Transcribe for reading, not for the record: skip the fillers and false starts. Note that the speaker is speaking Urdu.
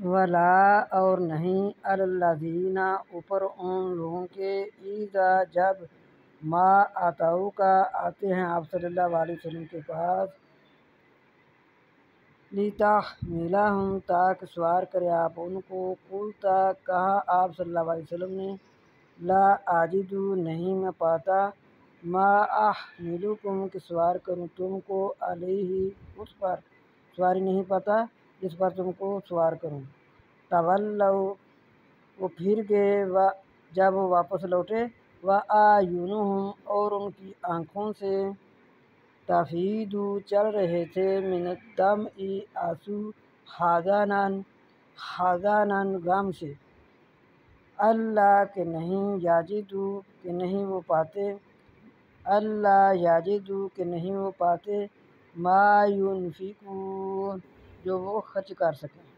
ولا اور نہیں الذین اوپر ان لوگوں کے اذا جب ما آتاؤ کا آتے ہیں آپ صلی اللہ علیہ وسلم کے پاس لتحملہم تاکہ سوار کرے آپ ان کو قلتا کہا آپ صلی اللہ علیہ وسلم نے لا اجد نہیں میں پاتا ما احملکم کہ سوار کروں تم کو علیہ اس پر سواری نہیں پاتا جس پر تم کو سوار کروں تولوا وہ پھر گئے جب وہ واپس لوٹے وَأَعْيُنُهُمْ اور ان کی آنکھوں سے تفیض چل رہے تھے من الدمع آنسو حزناً غم سے اللہ کہ نہیں یجدو کہ نہیں وہ پاتے اللہ یجدو کہ نہیں وہ پاتے ما ينفقون جو وہ خرچ کر سکیں۔